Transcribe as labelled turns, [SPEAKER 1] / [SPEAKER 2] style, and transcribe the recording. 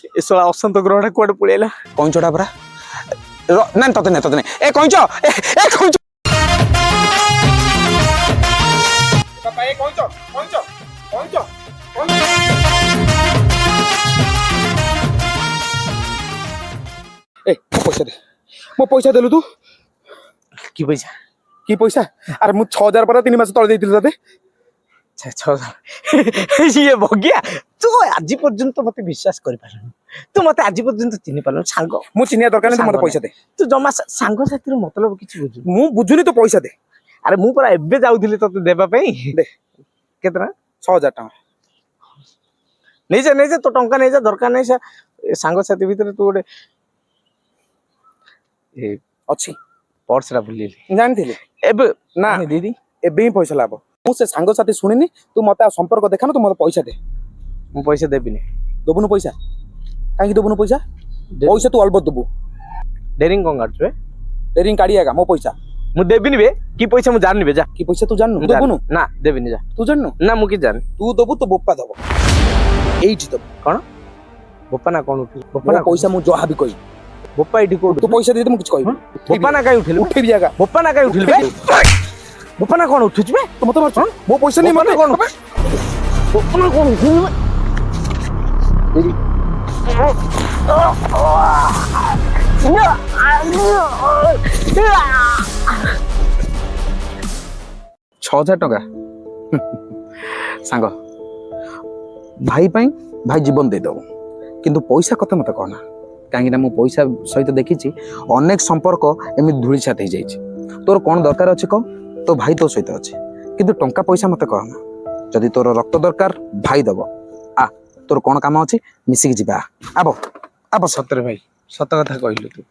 [SPEAKER 1] ଏ ଶଳା ଅଶାନ୍ତ ଗ୍ରହଟା କୁଆଡେ ପଳେଇଲା।
[SPEAKER 2] କଇଁଚଟା ପରା ନାଇଁ ତତେ ନାଇଁ ଏ କଇଁଚ ଏ କଇଁଚ ए पैसा दे मो पैसा देलु तू
[SPEAKER 1] କି ପଇସା?
[SPEAKER 2] की पैसा अरे मु 6000 पर 3 मास तळे देइथिलु तते
[SPEAKER 1] ଇଏ ଭଗିଆ ତୁ ଆଜି ପର୍ଯ୍ୟନ୍ତ ମତେ ବିଶ୍ୱାସ କରିପାରିଲୁ। ତୁ ମତେ ଆଜି ପର୍ଯ୍ୟନ୍ତ ଚିହ୍ନି ପାରିଲୁ ସାଙ୍ଗ।
[SPEAKER 2] मु चिनिया दरकार नहीं मते पैसा दे।
[SPEAKER 1] ତୁ ଜମା ସାଙ୍ଗ ସାଥିର ମତଲବ କିଛି ବୁଝୁ।
[SPEAKER 2] मु बुझुनी तो पैसा दे।
[SPEAKER 1] ଆରେ ମୁଁ ପରା ଏବେ ଯାଉଥିଲି ତତେ ଦେବା ପାଇଁ।
[SPEAKER 2] दे
[SPEAKER 1] କେତେ ଟଙ୍କା?
[SPEAKER 2] 6000 टका
[SPEAKER 1] ନେଇଯା ତୋ ଟଙ୍କା ନେଇଯା ଦରକାର ନାହିଁ। ସାଙ୍ଗ ସାଥି ଭିତରେ ତୁ ଗୋଟେ
[SPEAKER 2] अछि
[SPEAKER 1] पर्सरा भूलिली
[SPEAKER 2] जानथिले
[SPEAKER 1] एबे
[SPEAKER 2] ना
[SPEAKER 1] दीदी
[SPEAKER 2] एबे ही पैसा लाभ मु से सांग साथी सुनिनी तू मते संपर्क देखा ना तू मते पैसा दे।
[SPEAKER 1] मु पैसा देबिनी
[SPEAKER 2] दबुनु पैसा काहे दबुनु पैसा पैसा तू अल्बत दबु
[SPEAKER 1] डेरिंग कोन काटबे
[SPEAKER 2] डेरिंग काढियागा मो पैसा
[SPEAKER 1] मु देबिनी बे की पैसा मु जाननी बे जा
[SPEAKER 2] की पैसा तू जाननु दबुनु
[SPEAKER 1] ना देबिनी जा
[SPEAKER 2] तू जाननु
[SPEAKER 1] ना मु की जान
[SPEAKER 2] तू दबु तो बोप्पा दबो एइठी दबु
[SPEAKER 1] कोन बोप्पा ना कोन उठी
[SPEAKER 2] बोप्पा ना पैसा मु जहा भी कहि
[SPEAKER 1] बोप्पा इठी को
[SPEAKER 2] तू पैसा दे दे मु किछ कहि
[SPEAKER 1] बोप्पा ना काई उठिल
[SPEAKER 2] उठि दियागा
[SPEAKER 1] बोप्पा ना काई उठिल बे बोप्पा ना कोन उठुछ बे
[SPEAKER 2] तो मत मार मो पैसा नहीं मत
[SPEAKER 1] कोन बोप्पा ना कोन उठिल दीदी
[SPEAKER 2] छह हजार टका सांग भाई पाई भाई जीवन दे दो किंतु पैसा कथा मत कहना कहीं मो पैसा सहित देखी अनेक संपर्क एमि धूलिछात हो जाइए तोर कौन दरकार अच्छे कह तो भाई तो सहित अच्छे किंतु टंका पैसा मत कहना जदि तोर रक्त दरकार भाई दब आ तोर कौन काम अच्छे मिसिक जीवा आब आब
[SPEAKER 1] सतरे भाई सत कथा कहलु तू